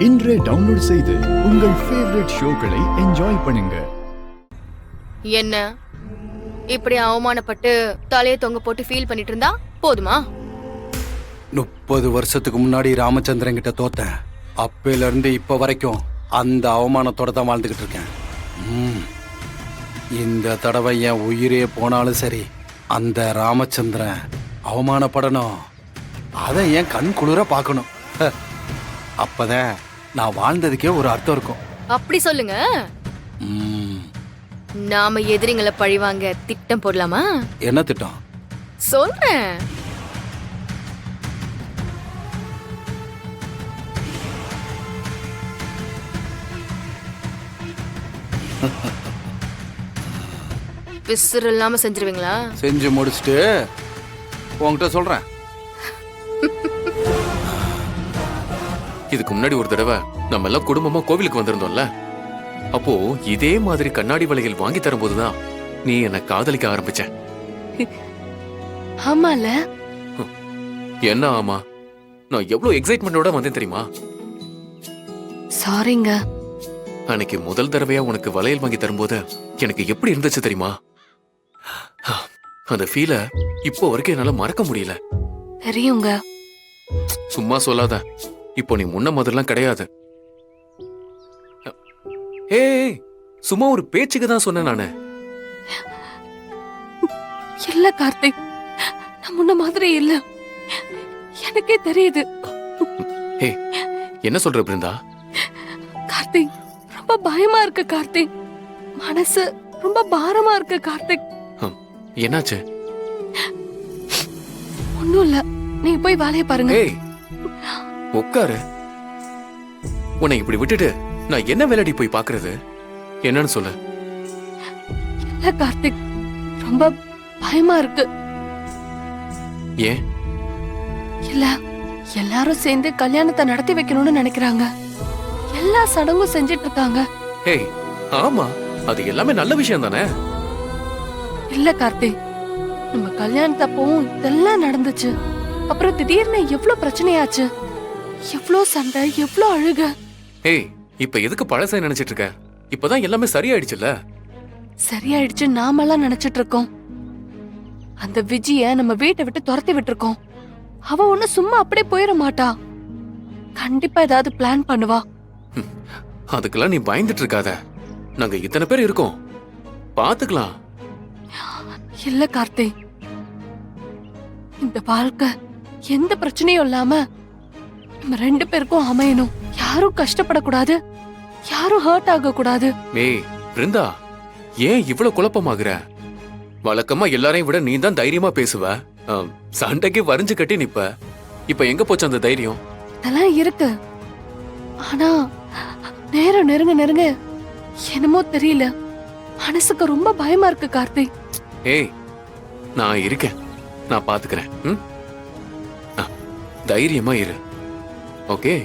இன்றே டவுன்லோட் செய்து உங்கள் ஃபேவரட் ஷோக்களை என்ஜாய் பண்ணுங்க. என்ன இப்படி அவமானப்பட்டு தலையை தொங்க போட்டு ஃபீல் பண்ணிட்டு இருந்தா போதுமா? 30 வருஷத்துக்கு முன்னாடி ராமச்சந்திரன் கிட்ட தோத்தேன். அப்பையில இருந்து இப்ப வரைக்கும் அந்த அவமானத்தோட தான் வாழ்ந்துகிட்டு இருக்கேன். இந்த தடவை என் உயிரே போனாலும் சரி, அந்த ராமச்சந்திரன் அவமானப்படணும். அதை என் கண் குளிர பார்க்கணும். அப்பதான் நான் வாழ்ந்ததுக்கே ஒரு அர்த்தம் இருக்கும். அப்படி சொல்லுங்க. நாம எதிரிங்களை பழிவாங்க திட்டம் போடலாமா? என்ன திட்டம்? சொல்றேன். விசிறு இல்லாம செஞ்சிருவீங்களா? செஞ்சு முடிச்சுட்டு உங்ககிட்ட சொல்றேன். இதுக்கு முன்னாடி ஒரு தடவை நம்ம எல்லாம் குடும்பமா கோவிலுக்கு வந்திருந்தோம்ல, அப்போ இதே மாதிரி கண்ணாடி வளையல் வாங்கி தரும்போதுதான் நீ என்ன காதலிக்க ஆரம்பிச்ச. ஆமால. என்ன ஆமா? நான் எவ்வளவு எக்ஸைட்மெண்டோட வந்தேன் தெரியுமா? சாரிங்க. அன்னைக்கு முதல் தடவையா உனக்கு வளையல் வாங்கி தரும்போது எனக்கு எப்படி இருந்துச்சு தெரியுமா? அந்த ஃபீல இப்போ வரைக்கும் என்னால மறக்க முடியல. தெரியுங்க. சும்மா சொல்லாத. இப்போ நீ முன்ன மாதிரிலாம் கிடையாது. ஏய், சும்மா ஒரு பேச்சுக்கு தான் சொன்னேன் நானு. இல்ல கார்த்திக், நான் முன்ன மாதிரி இல்ல. எனக்கே தெரியுது. ஏய், என்ன சொல்ற பிருந்தா? கார்த்திக், ரொம்ப பயமா இருக்கு கார்த்திக். மனசு ரொம்ப பாரமா இருக்கு கார்த்திக். என்னாச்சு? ஒண்ணும் இல்ல, நீங்க போய் வேலையை பாருங்க. ஏய், உட்காரு. உன்னை இப்படி விட்டுட்டு நான் என்ன வேலைடி போய் பாக்குறது? என்னன்னு சொல்லு. இல்ல கார்த்திக், ரொம்ப பயமா இருக்கு. ஏன்? இல்ல, எல்லாரும் சேர்ந்து கல்யாணத்தை நடத்தி வைக்கணும்னு நினைக்கிறாங்க. எல்லா சடங்கும் செஞ்சிட்டு இருக்காங்க. ஏய், ஆமா, அது எல்லாமே நல்ல விஷயம் தானே. இல்ல கார்த்திக், நம்ம கல்யாணத்தப்பவும் இதெல்லாம் நடந்துச்சு. அப்புறம் திடீர்னு எவ்வளவு பிரச்சனையாச்சு, எவ்வளவு சண்டை, எவ்வளவு அழுக. ஏய், இப்ப எதுக்கு பழசை நினைச்சிட்டு இருக்க? இப்பதான் எல்லாமே சரியாயிடுச்சுல்ல. சரியாயிடுச்சு நாமெல்லாம் நினைச்சிட்டு இருக்கோம். அந்த விஜய நம்ம வீட்டை விட்டு துரத்தி விட்டுருக்கோம். அவ ஒண்ணு சும்மா அப்படியே போயிட மாட்டா. கண்டிப்பா ஏதாவது பிளான் பண்ணுவா. அதுக்கெல்லாம் நீ பயந்துட்டு இருக்காத. நாங்க இத்தனை பேர் இருக்கோம், பாத்துக்கலாம். இல்ல கார்த்திக், இந்த வாழ்க்கை எந்த பிரச்சனையும் இல்லாம நம்ம 2 பேருக்கும் அமையணும். யாரும் கஷ்டப்படக்கூடாது, யாரும் ஹர்ட் ஆக கூடாது. ஏய் பிருந்தா, ஏன் இவ்வளவு குழப்பமாகுற? வழக்கமா எல்லாரையும் விட நீ தான் தைரியமா பேசுவ. சண்டைக்கு வரிஞ்சு கட்டி நிப்ப. இப்ப எங்க போச்சு அந்த தைரியம்? அதெல்லாம் இருக்கு. ஆனா நேரம் நெருங்க நெருங்க என்னமோ தெரியல, மனசுக்கு ரொம்ப பயமா இருக்கு கார்த்திக். ஏய், நான் இருக்கேன், நான் பாத்துக்கிறேன். தைரியமா இரு, ஓகே?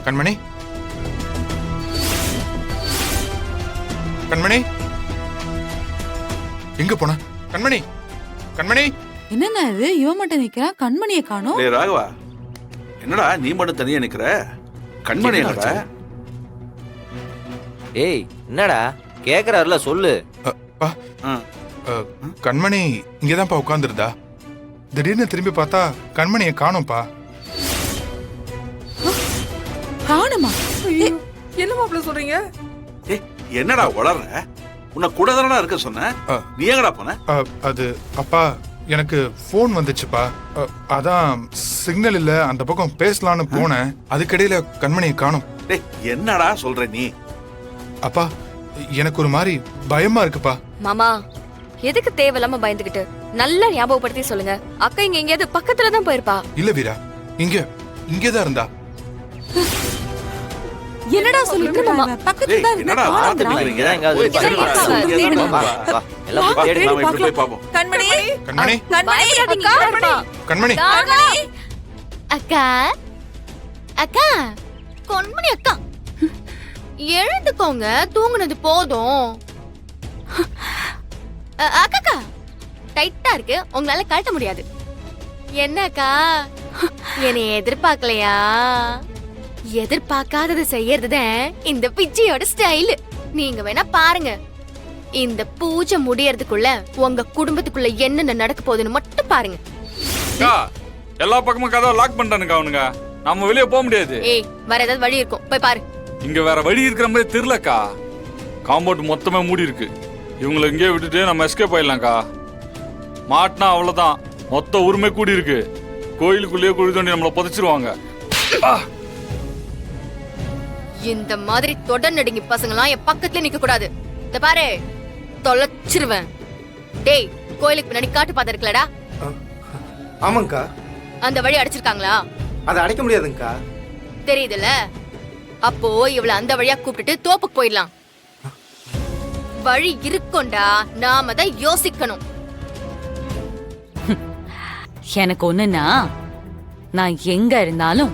கண்மணி, கண்மணி, எங்க போன? கண்மணி, கண்மணி. என்னண்ணா இது, இவன் மட்டும் நிக்கிறான், கண்மணியை காணோம். டேய் ராகவா, என்னடா நீ மட்டும் தனியா நிக்கிற? கண்மணி என்னடா? ஏய், என்னடா கேக்குறாருல, சொல்லு. கண்மணி இங்கதான்ப்பா உட்கார்ந்துருந்தா. திடீர்னு திரும்பி பார்த்தா கண்மணியை காணோம்ப்பா. காணுமா? என்ன மாப்பிள்ள சொல்றீங்க? என்னடா உளற? உன்னை கூட தானடா இருக்க சொன்னேன், நீ எங்கடா போன? அது அப்பா, எனக்கு போன் வந்துச்சுப்பா. அதான் சிக்னல் இல்ல, அந்த பக்கம் பேசலான்னு போனேன். அதுக்கிடையில கண்மணியை காணோம். டேய், என்னடா சொல்ற நீ? அப்பா, எனக்கு ஒரு மாதிரி பயமா இருக்குப்பா. மாமா, எதுக்கு தேவையில்லாம பயந்துகிட்டு? நல்லா ஞாபகப்படுத்தி சொல்லுங்க. அக்கா இங்க எங்கேயாவது பக்கத்துல தான் போயிருப்பா. இல்ல வீரா, இங்கதான் இருந்தா. சொல்லிட்டு நம்ம பக்கத்துல டேய், தான் இருந்தா என்னடா காணோம்டா. பார்த்துட்டு இங்கதான் எங்காவது போய் இருப்பாங்க. தேடு. தேடு. தேடு. வா, வா, எல்லாம் போய் தேடி நாம இப்படி போய் பார்ப்போம். கண்மணி கண்மணி கண்மணி அக்கா அக்கா பொன்மணி அக்கா எழுந்துக்கோங்க, தூங்குனது போதும். அக்கா டைட்டா இருக்கு, உங்களால கழட்ட முடியாது. என்னக்கா என்னை எதிர்பார்க்கலையா? எதிர்பார்க்காதது செய்யறதுதான் இந்த பிஜியோட ஸ்டைல். நீங்க வேணா பாருங்க, இந்த பூஜை முடியறதுக்குள்ள உங்க குடும்பத்துக்குள்ள என்னென்ன நடக்க போகுதுன்னு மட்டும் பாருங்க. அக்கா, எல்லா பக்கமும் கதவை லாக் பண்ணிட்டானுங்க அவனுங்க. நம்ம வெளியே போக முடியாது. ஏய், வேற ஏதாவது வழி இருக்கும், போய் பாரு. இங்க வேற வழி இருக்கிற மாதிரி தெரியலக்கா. காம்பவுண்ட் மொத்தமே மூடி இருக்கு. இவங்களை இங்கேயே விட்டுட்டு நம்ம எஸ்கேப் ஆயிடலாம்க்கா. மாட்டினா அவ்வளவுதான், மொத்த உரிமை கூடி இருக்கு. கோயிலுக்குள்ளேயே குழி தோண்டி நம்மளை புதைச்சிருவாங்க. இந்த மாதிரி தொடர் நடுங்கி பசங்களாம் என் பக்கத்துல நிக்க கூடாது. இந்த பாரு, தொலைச்சிருவேன். டேய், கோயிலுக்கு பின்னாடி காட்டு பாத்து இருக்கலடா? ஆமாங்கக்கா. அந்த வழி அடைச்சிருக்காங்களா? அதை அடைக்க முடியாதுங்கக்கா. தெரியுதுல்ல? அப்போ இவள அந்த வழியா கூப்பிட்டுட்டு தோப்புக்கு போயிடலாம். வழி இருக்கும்டா, நாம தான் யோசிக்கணும். எனக்கு ஒண்ணுன்னா, நான் எங்க இருந்தாலும்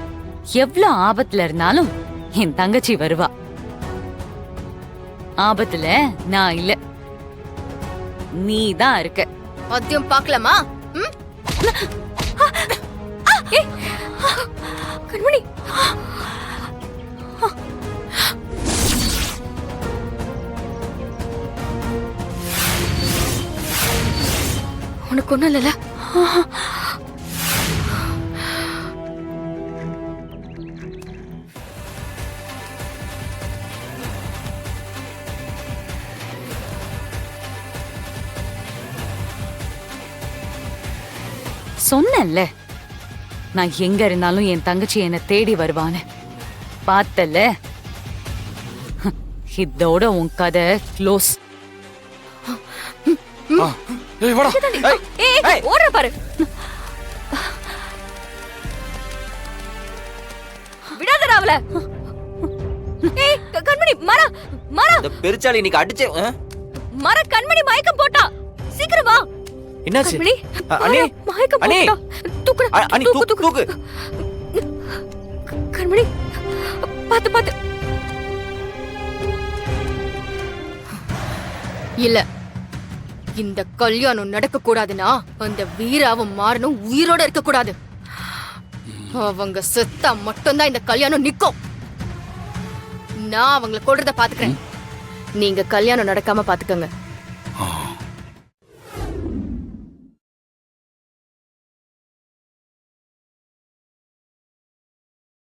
எவ்வளவு ஆபத்துல இருந்தாலும் என் தங்கச்சி வருவா. ஆபத்துல நான் இல்ல, நீ தான் இருக்க. அதையும் பார்க்கலாமா? கண்மணி, உனக்கு ஒண்ணும் இல்லைல்ல? சொன்னேன்ல, நான் எங்க இருந்தாலும் என் தங்கச்சி என்ன தேடி வருவான்னு. பார்த்தல, இதோட உன் கதை க்ளோஸ். ஏய் வாடா. ஏய், ஓடுற பாரு. விடாதடா அவள. ஏய், கண்மணி, மர இந்த பெருச்சாளி இன்னைக்கு அடிச்சே. கண்மணி மயக்கம் போட்டா. சீக்கிரம் வா. என்னாச்சு? கண்மணி, அண்ணே, மயக்கம் அண்ணே. போட்டா. தூக்குடா, அண்ணி, தூக்கு, தூக்கு. கண்மணி, பாத்து பாத்து. இல்ல, இந்த கல்யாணம் நடக்க கூடாதுன்னா அந்த வீராவும் மாறனும் உயிரோட இருக்க கூடாது. அவங்க செத்தா மட்டும்தான் இந்த கல்யாணம் நிக்கும். நான் அவங்கள கொல்றத பாத்துக்கிறேன், நீங்க கல்யாணம் நடக்காம பாத்துக்கங்க.